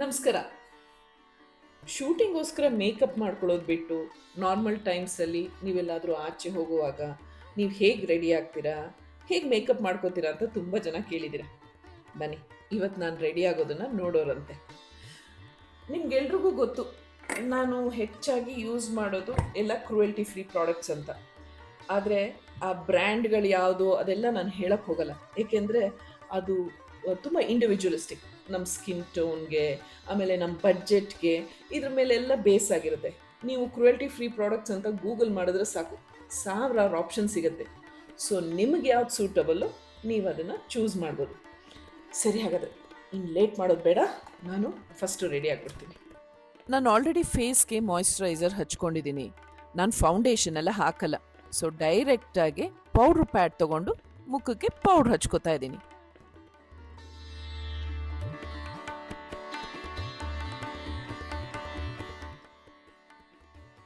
ನಮಸ್ಕಾರ. ಶೂಟಿಂಗೋಸ್ಕರ ಮೇಕಪ್ ಮಾಡ್ಕೊಳ್ಳೋದು ಬಿಟ್ಟು ನಾರ್ಮಲ್ ಟೈಮ್ಸಲ್ಲಿ ನೀವೆಲ್ಲಾದರೂ ಆಚೆ ಹೋಗುವಾಗ ನೀವು ಹೇಗೆ ರೆಡಿ ಆಗ್ತೀರಾ, ಹೇಗೆ ಮೇಕಪ್ ಮಾಡ್ಕೋತೀರಾ ಅಂತ ತುಂಬ ಜನ ಕೇಳಿದ್ದೀರಾ. ಬನ್ನಿ, ಇವತ್ತು ನಾನು ರೆಡಿ ಆಗೋದನ್ನು ನೋಡೋರಂತೆ. ನಿಮ್ಗೆಲ್ರಿಗೂ ಗೊತ್ತು, ನಾನು ಹೆಚ್ಚಾಗಿ ಯೂಸ್ ಮಾಡೋದು ಎಲ್ಲ ಕ್ರುಯಲ್ಟಿ ಫ್ರೀ ಪ್ರಾಡಕ್ಟ್ಸ್ ಅಂತ. ಆದರೆ ಆ ಬ್ರ್ಯಾಂಡ್ಗಳು ಯಾವುದು ಅದೆಲ್ಲ ನಾನು ಹೇಳಕ್ಕೆ ಹೋಗಲ್ಲ, ಏಕೆಂದರೆ ಅದು ತುಂಬ ಇಂಡಿವಿಜುವಲಿಸ್ಟಿಕ್. ನಮ್ಮ ಸ್ಕಿನ್ ಟೋನ್ಗೆ, ಆಮೇಲೆ ನಮ್ಮ ಬಡ್ಜೆಟ್ಗೆ, ಇದ್ರ ಮೇಲೆಲ್ಲ ಬೇಸ್ ಆಗಿರುತ್ತೆ. ನೀವು ಕ್ರುಯಲ್ಟಿ ಫ್ರೀ ಪ್ರಾಡಕ್ಟ್ಸ್ ಅಂತ ಗೂಗಲ್ ಮಾಡಿದ್ರೆ ಸಾಕು, ಸಾವಿರಾರು ಆಪ್ಷನ್ ಸಿಗುತ್ತೆ. ಸೊ ನಿಮಗೆ ಯಾವ್ದು ಸೂಟಬಲ್ಲು ನೀವು ಅದನ್ನು ಚೂಸ್ ಮಾಡ್ಬೋದು. ಸರಿ, ಹಾಗಾದರೆ ಇನ್ನು ಲೇಟ್ ಮಾಡೋದು ಬೇಡ, ನಾನು ಫಸ್ಟು ರೆಡಿ ಆಗಿಬಿಡ್ತೀನಿ. ನಾನು ಆಲ್ರೆಡಿ ಫೇಸ್ಗೆ ಮಾಯಿಶ್ಚರೈಸರ್ ಹಚ್ಕೊಂಡಿದ್ದೀನಿ. ನಾನು ಫೌಂಡೇಶನ್ ಎಲ್ಲ ಹಾಕಲ್ಲ. ಸೊ ಡೈರೆಕ್ಟಾಗಿ ಪೌಡ್ರ್ ಪ್ಯಾಡ್ ತೊಗೊಂಡು ಮುಖಕ್ಕೆ ಪೌಡ್ರ್ ಹಚ್ಕೋತಾ ಇದ್ದೀನಿ.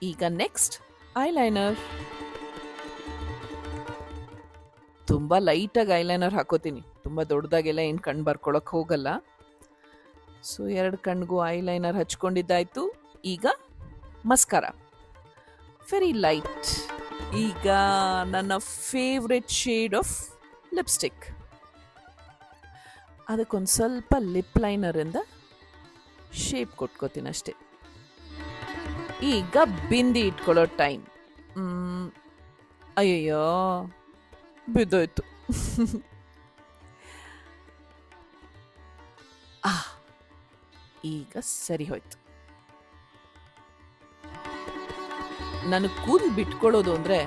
ಈಗ ನೆಕ್ಸ್ಟ್ ಐಲೈನರ್. ತುಂಬ ಲೈಟಾಗಿ ಐಲೈನರ್ ಹಾಕೋತೀನಿ, ತುಂಬ ದೊಡ್ಡದಾಗೆಲ್ಲ ಏನು ಕಣ್ಣು ಬರ್ಕೊಳಕ್ಕೆ ಹೋಗಲ್ಲ. ಸೊ 2 ಕಣ್ಣಿಗೂ ಐಲೈನರ್ ಹಚ್ಕೊಂಡಿದ್ದಾಯ್ತು. ಈಗ ಮಸ್ಕಾರ, ವೆರಿ ಲೈಟ್. ಈಗ ನನ್ನ ಫೇವ್ರೆಟ್ ಶೇಡ್ ಆಫ್ ಲಿಪ್ಸ್ಟಿಕ್, ಅದಕ್ಕೊಂದು ಸ್ವಲ್ಪ ಲಿಪ್ ಲೈನರಿಂದ ಶೇಪ್ ಕೊಟ್ಕೋತೀನಿ ಅಷ್ಟೇ. ಈಗ ಬಿಂದಿ ಇಟ್ಕೊಳ್ಳೋ ಟೈಮ್. ಅಯ್ಯಯ್ಯೋ, ಬಿದ್ದೋಯ್ತು. ಈಗ ಸರಿ ಹೋಯ್ತು. ನನಗೆ ಕೂದಲು ಬಿಟ್ಕೊಳ್ಳೋದು ಅಂದರೆ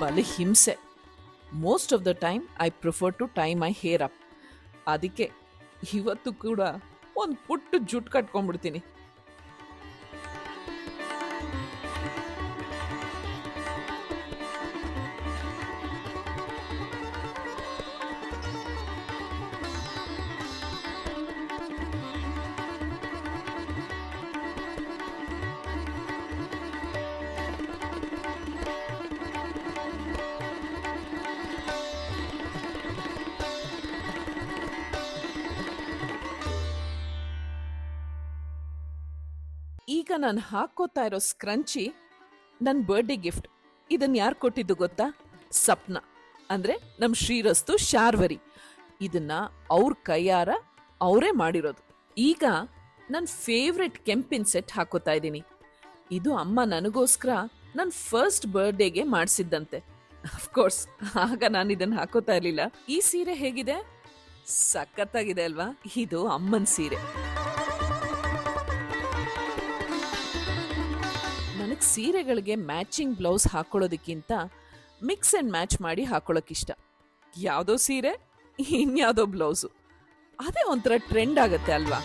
ಬಲಿ ಹಿಂಸೆ. Most of the time I prefer to tie my hair up. ಅದಕ್ಕೆ ಇವತ್ತು ಕೂಡ ಒಂದು ಪುಟ್ಟ ಜುಟ್ಟು ಕಟ್ಕೊಂಡ್ಬಿಡ್ತೀನಿ. ಈಗ ನಾನು ಹಾಕೋತಾ ಇರೋ ಸ್ಕ್ರಂಚಿ ನನ್ನ ಬರ್ಡೇ ಗಿಫ್ಟ್. ಇದನ್ನು ಯಾರು ಕೊಟ್ಟಿದ್ದು ಗೊತ್ತಾ? ಸಪ್ನ, ಅಂದರೆ ನಮ್ಮ ಶ್ರೀರಸ್ತು ಶಾರ್ವರಿ. ಇದನ್ನು ಅವ್ರ ಕೈಯಾರ ಅವರೇ ಮಾಡಿರೋದು. ಈಗ ನನ್ನ ಫೇವ್ರೆಟ್ ಕೆಂಪಿನ ಸೆಟ್ ಹಾಕೋತಾ ಇದ್ದೀನಿ. ಇದು ಅಮ್ಮ ನನಗೋಸ್ಕರ ನನ್ನ ಫಸ್ಟ್ ಬರ್ಡೇಗೆ ಮಾಡಿಸಿದ್ದಂತೆ. ಅಫ್ಕೋರ್ಸ್ ಆಗ ನಾನು ಇದನ್ನು ಹಾಕೋತಾ ಇರಲಿಲ್ಲ. ಈ ಸೀರೆ ಹೇಗಿದೆ? ಸಖತ್ತಾಗಿದೆ ಅಲ್ವಾ? ಇದು ಅಮ್ಮನ ಸೀರೆ. ನನಗೆ ಸೀರೆಗಳಿಗೆ ಮ್ಯಾಚಿಂಗ್ ಬ್ಲೌಸ್ ಹಾಕೊಳ್ಳೋದಕ್ಕಿಂತ ಮಿಕ್ಸ್ ಆ್ಯಂಡ್ ಮ್ಯಾಚ್ ಮಾಡಿ ಹಾಕೊಳ್ಳೋಕ್ಕಿಷ್ಟ. ಯಾವುದೋ ಸೀರೆ ಇನ್ಯಾವುದೋ ಬ್ಲೌಸು, ಅದೇ ಒಂಥರ ಟ್ರೆಂಡ್ ಆಗುತ್ತೆ ಅಲ್ವಾ?